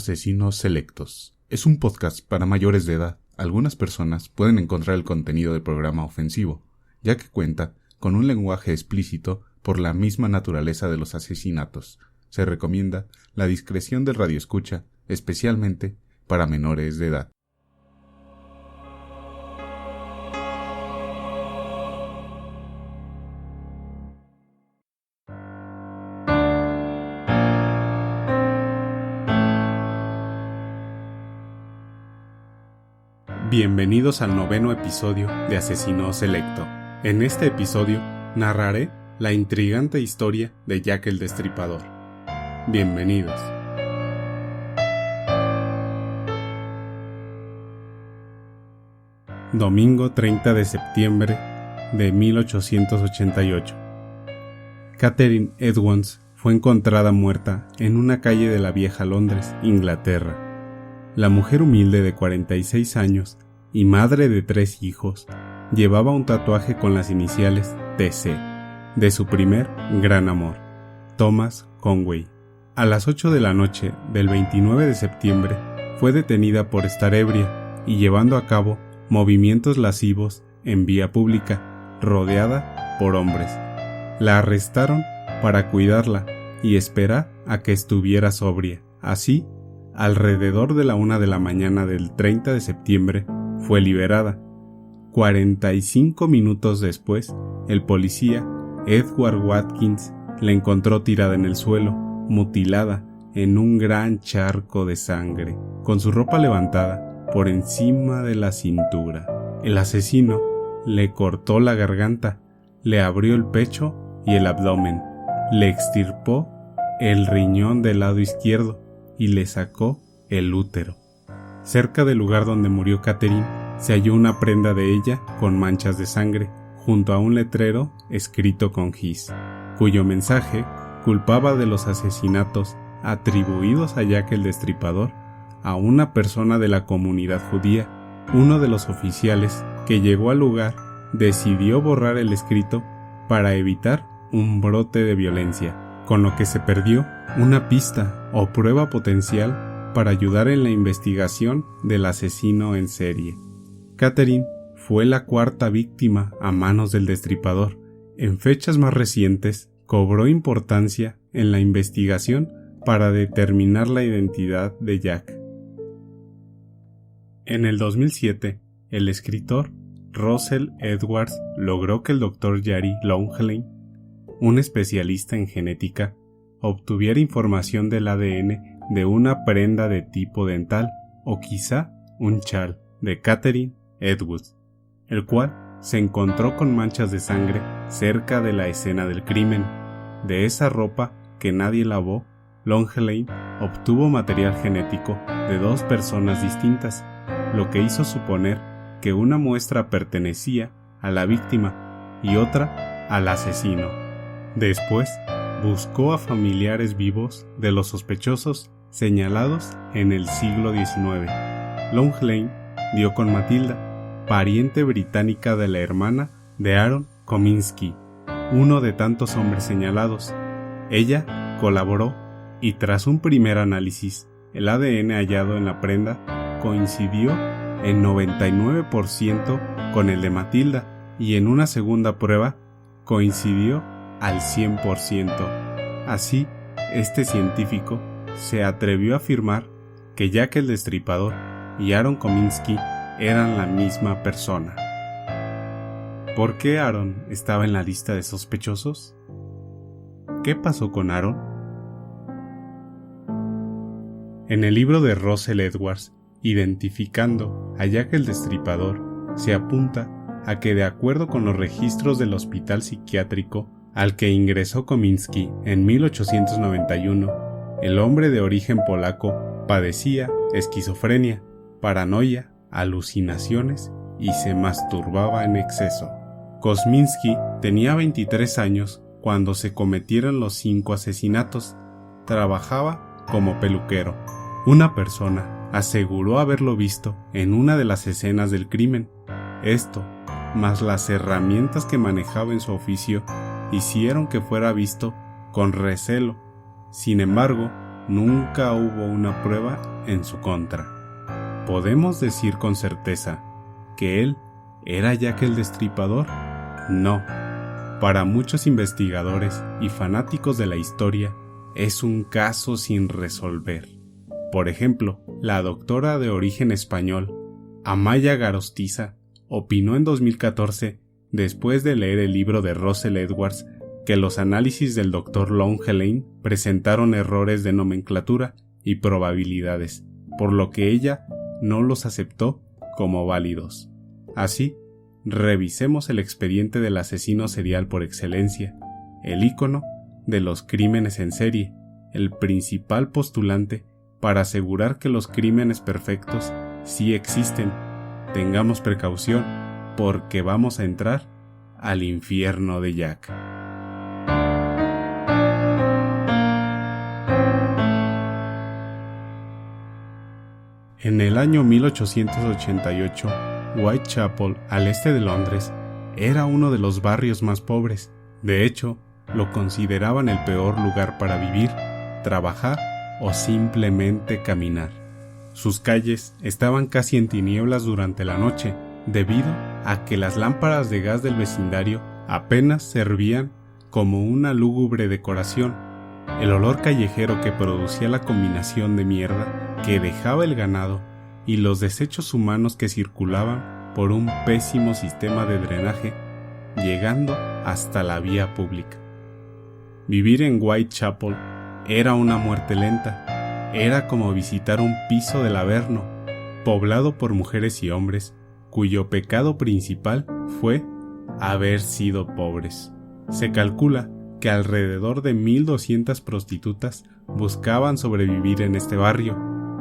Asesinos Selectos. Es un podcast para mayores de edad. Algunas personas pueden encontrar el contenido del programa ofensivo, ya que cuenta con un lenguaje explícito por la misma naturaleza de los asesinatos. Se recomienda la discreción del radioescucha, especialmente para menores de edad. Bienvenidos al 9º episodio de Asesino Selecto. En este episodio narraré la intrigante historia de Jack el Destripador. Bienvenidos. Domingo 30 de septiembre de 1888. Catherine Edwards fue encontrada muerta en una calle de la vieja Londres, Inglaterra. La mujer humilde de 46 años y madre de 3 hijos llevaba un tatuaje con las iniciales TC de su primer gran amor, Thomas Conway. A las 8 de la noche del 29 de septiembre fue detenida por estar ebria y llevando a cabo movimientos lascivos en vía pública, rodeada por hombres. La arrestaron para cuidarla y esperar a que estuviera sobria. Así, alrededor de la 1 de la mañana del 30 de septiembre, fue liberada. 45 minutos después, el policía Edward Watkins la encontró tirada en el suelo, mutilada en un gran charco de sangre, con su ropa levantada por encima de la cintura. El asesino le cortó la garganta, le abrió el pecho y el abdomen, le extirpó el riñón del lado izquierdo y le sacó el útero. Cerca del lugar donde murió Catherine se halló una prenda de ella con manchas de sangre, junto a un letrero escrito con gis, cuyo mensaje culpaba de los asesinatos atribuidos a Jack el Destripador a una persona de la comunidad judía. Uno de los oficiales que llegó al lugar decidió borrar el escrito para evitar un brote de violencia, con lo que se perdió una pista o prueba potencial para ayudar en la investigación del asesino en serie. Catherine fue la 4ª víctima a manos del Destripador. En fechas más recientes, cobró importancia en la investigación para determinar la identidad de Jack. En el 2007, el escritor Russell Edwards logró que el Dr. Jerry Longley, un especialista en genética, obtuviera información del ADN de una prenda de tipo dental o quizá un chal de Catherine Edwards, el cual se encontró con manchas de sangre cerca de la escena del crimen. De esa ropa que nadie lavó, Longley obtuvo material genético de 2 personas distintas, lo que hizo suponer que una muestra pertenecía a la víctima y otra al asesino. Después, buscó a familiares vivos de los sospechosos señalados en el siglo XIX. Longley dio con Matilda, pariente británica de la hermana de Aaron Kominsky, uno de tantos hombres señalados. Ella colaboró y tras un primer análisis, el ADN hallado en la prenda coincidió en 99% con el de Matilda y en una segunda prueba coincidió al 100%. Así, este científico se atrevió a afirmar que Jack el Destripador y Aaron Kominsky eran la misma persona. ¿Por qué Aaron estaba en la lista de sospechosos? ¿Qué pasó con Aaron? En el libro de Russell Edwards, Identificando a Jack el Destripador, se apunta a que de acuerdo con los registros del hospital psiquiátrico al que ingresó Kominsky en 1891, el hombre de origen polaco padecía esquizofrenia, paranoia, alucinaciones y se masturbaba en exceso. Kominsky tenía 23 años cuando se cometieron los 5 asesinatos. Trabajaba como peluquero. Una persona aseguró haberlo visto en una de las escenas del crimen. Esto, más las herramientas que manejaba en su oficio, hicieron que fuera visto con recelo. Sin embargo, nunca hubo una prueba en su contra. ¿Podemos decir con certeza que él era Jack el Destripador? No. Para muchos investigadores y fanáticos de la historia, es un caso sin resolver. Por ejemplo, la doctora de origen español, Amaya Gorostiza, opinó en 2014, después de leer el libro de Russell Edwards, que los análisis del Dr. Longelain presentaron errores de nomenclatura y probabilidades, por lo que ella no los aceptó como válidos. Así, revisemos el expediente del asesino serial por excelencia, el ícono de los crímenes en serie, el principal postulante para asegurar que los crímenes perfectos sí existen. Tengamos precaución, porque vamos a entrar al infierno de Jack. En el año 1888, Whitechapel, al este de Londres, era uno de los barrios más pobres. De hecho, lo consideraban el peor lugar para vivir, trabajar o simplemente caminar. Sus calles estaban casi en tinieblas durante la noche, debido a que las lámparas de gas del vecindario apenas servían como una lúgubre decoración. El olor callejero que producía la combinación de mierda que dejaba el ganado y los desechos humanos que circulaban por un pésimo sistema de drenaje, llegando hasta la vía pública. Vivir en Whitechapel era una muerte lenta. Era como visitar un piso del Averno, poblado por mujeres y hombres, cuyo pecado principal fue haber sido pobres. Se calcula que alrededor de 1,200 prostitutas buscaban sobrevivir en este barrio,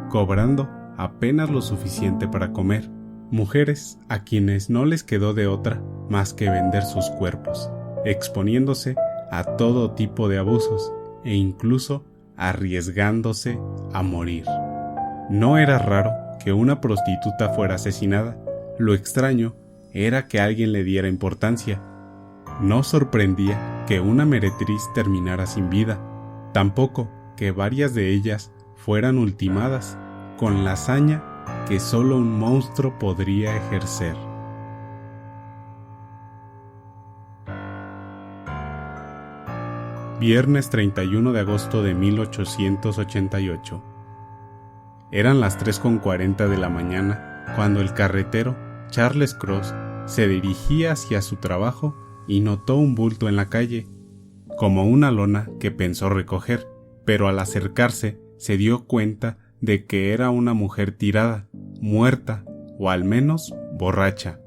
cobrando apenas lo suficiente para comer. Mujeres a quienes no les quedó de otra más que vender sus cuerpos, exponiéndose a todo tipo de abusos e incluso arriesgándose a morir. No era raro que una prostituta fuera asesinada. Lo extraño era que alguien le diera importancia. No sorprendía que una meretriz terminara sin vida, tampoco que varias de ellas fueran ultimadas con la hazaña que solo un monstruo podría ejercer. Viernes 31 de agosto de 1888. Eran las 3:40 de la mañana cuando el carretero Charles Cross se dirigía hacia su trabajo y notó un bulto en la calle, como una lona que pensó recoger, pero al acercarse se dio cuenta de que era una mujer tirada, muerta o al menos borracha.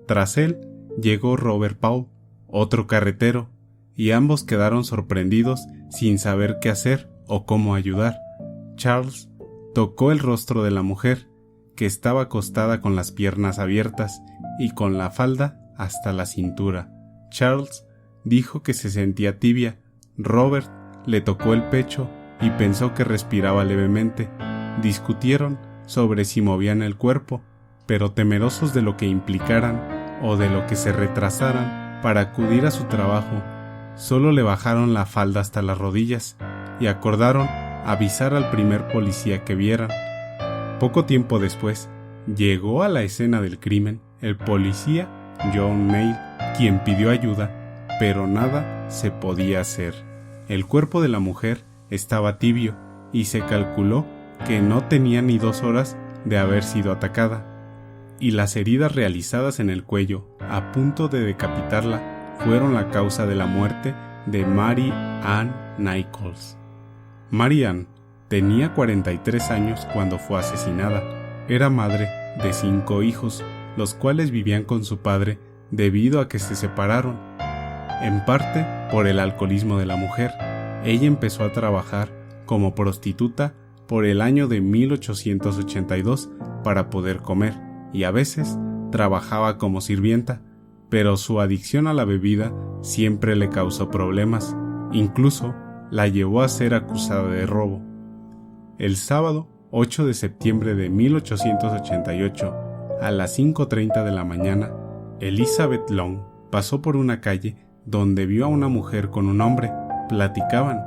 Tras él llegó Robert Paul, otro carretero, y ambos quedaron sorprendidos sin saber qué hacer o cómo ayudar. Charles tocó el rostro de la mujer, que estaba acostada con las piernas abiertas y con la falda hasta la cintura. Charles dijo que se sentía tibia. Robert le tocó el pecho y pensó que respiraba levemente. Discutieron sobre si movían el cuerpo, pero temerosos de lo que implicaran o de lo que se retrasaran para acudir a su trabajo, solo le bajaron la falda hasta las rodillas y acordaron avisar al primer policía que vieran. Poco tiempo después, llegó a la escena del crimen el policía John Neil, quien pidió ayuda, pero nada se podía hacer. El cuerpo de la mujer estaba tibio y se calculó que no tenía ni 2 horas de haber sido atacada, y las heridas realizadas en el cuello, a punto de decapitarla, fueron la causa de la muerte de Mary Ann Nichols. Mary Ann tenía 43 años cuando fue asesinada. Era madre de 5 hijos, los cuales vivían con su padre debido a que se separaron. En parte por el alcoholismo de la mujer, ella empezó a trabajar como prostituta por el año de 1882 para poder comer, y a veces trabajaba como sirvienta, pero su adicción a la bebida siempre le causó problemas, incluso la llevó a ser acusada de robo. El sábado 8 de septiembre de 1888, a las 5:30 de la mañana, Elizabeth Long pasó por una calle donde vio a una mujer con un hombre. Platicaban.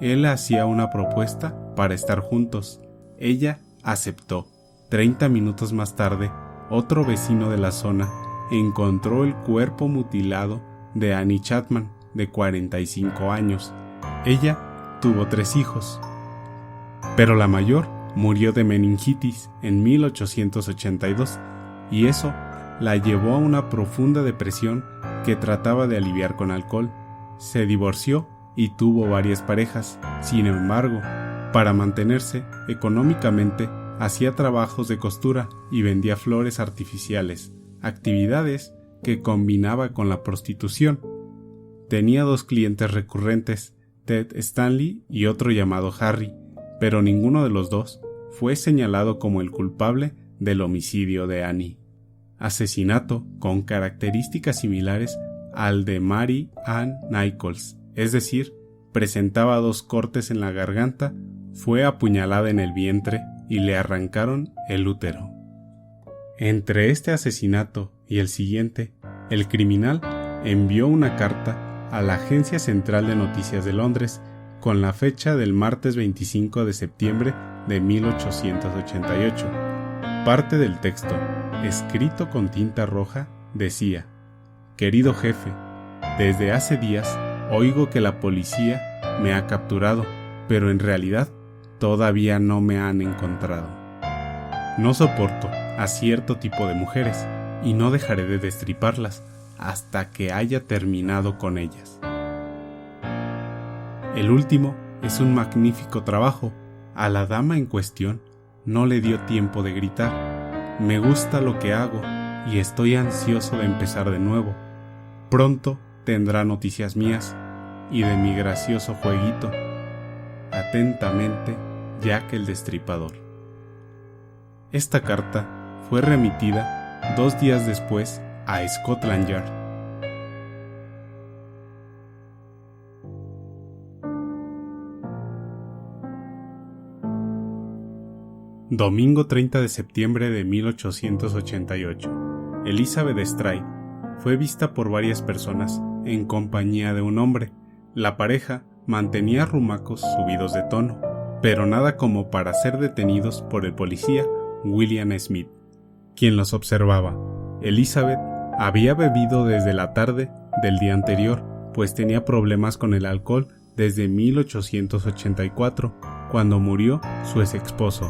Él hacía una propuesta para estar juntos. Ella aceptó. 30 minutos más tarde, otro vecino de la zona encontró el cuerpo mutilado de Annie Chapman, de 45 años. Ella tuvo 3 hijos, pero la mayor murió de meningitis en 1882, y eso la llevó a una profunda depresión que trataba de aliviar con alcohol. Se divorció y tuvo varias parejas. Sin embargo, para mantenerse económicamente, hacía trabajos de costura y vendía flores artificiales, actividades que combinaba con la prostitución. Tenía 2 clientes recurrentes, Ted Stanley y otro llamado Harry, pero ninguno de los dos fue señalado como el culpable del homicidio de Annie. Asesinato con características similares al de Mary Ann Nichols, es decir, presentaba 2 cortes en la garganta, fue apuñalada en el vientre y le arrancaron el útero. Entre este asesinato y el siguiente, el criminal envió una carta a la Agencia Central de Noticias de Londres con la fecha del martes 25 de septiembre de 1888. Parte del texto, escrito con tinta roja, decía: «Querido jefe, desde hace días oigo que la policía me ha capturado, pero en realidad todavía no me han encontrado. No soporto a cierto tipo de mujeres y no dejaré de destriparlas hasta que haya terminado con ellas». El último es un magnífico trabajo. A la dama en cuestión no le dio tiempo de gritar: «Me gusta lo que hago y estoy ansioso de empezar de nuevo. Pronto tendrá noticias mías y de mi gracioso jueguito. Atentamente, Jack el Destripador». Esta carta fue remitida 2 días después a Scotland Yard. Domingo 30 de septiembre de 1888. Elizabeth Stride fue vista por varias personas en compañía de un hombre. La pareja mantenía arrumacos subidos de tono, pero nada como para ser detenidos por el policía William Smith, quien los observaba. Elizabeth había bebido desde la tarde del día anterior, pues tenía problemas con el alcohol desde 1884, cuando murió su ex esposo.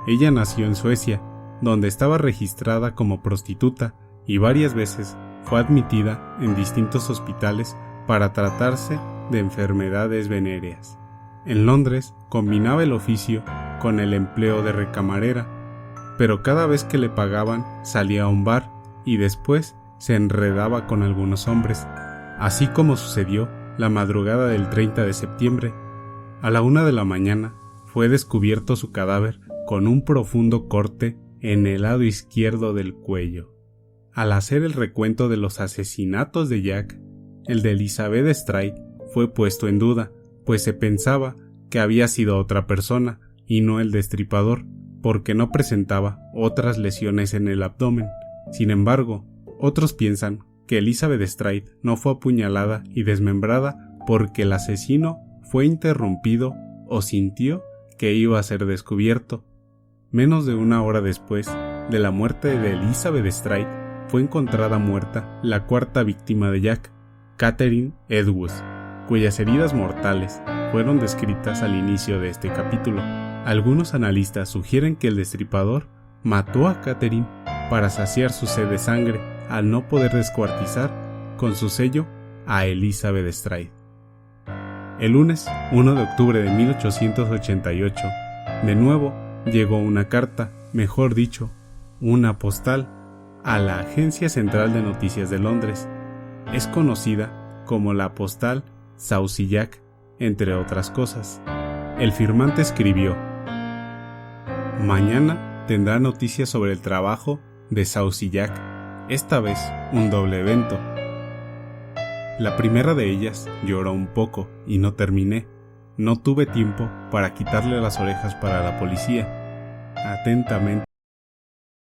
Ella nació en Suecia, donde estaba registrada como prostituta, y varias veces fue admitida en distintos hospitales para tratarse de enfermedades venéreas. En Londres combinaba el oficio con el empleo de recamarera, pero cada vez que le pagaban salía a un bar y después se enredaba con algunos hombres, así como sucedió la madrugada del 30 de septiembre. A la 1 de la mañana fue descubierto su cadáver con un profundo corte en el lado izquierdo del cuello. Al hacer el recuento de los asesinatos de Jack, el de Elizabeth Stride fue puesto en duda, pues se pensaba que había sido otra persona y no el destripador, porque no presentaba otras lesiones en el abdomen. Sin embargo, otros piensan que Elizabeth Stride no fue apuñalada y desmembrada porque el asesino fue interrumpido o sintió que iba a ser descubierto. Menos de 1 hora después de la muerte de Elizabeth Stride, fue encontrada muerta la 4ª víctima de Jack, Catherine Edwards, cuyas heridas mortales fueron descritas al inicio de este capítulo. Algunos analistas sugieren que el destripador mató a Catherine para saciar su sed de sangre al no poder descuartizar con su sello a Elizabeth Stride. El lunes 1 de octubre de 1888, de nuevo llegó una carta, mejor dicho, una postal, a la Agencia Central de Noticias de Londres. Es conocida como la postal Saucy Jack, entre otras cosas. El firmante escribió: «Mañana tendrá noticias sobre el trabajo de Saucy Jack, esta vez un doble evento. La primera de ellas lloró un poco y no terminé. No tuve tiempo para quitarle las orejas para la policía. Atentamente,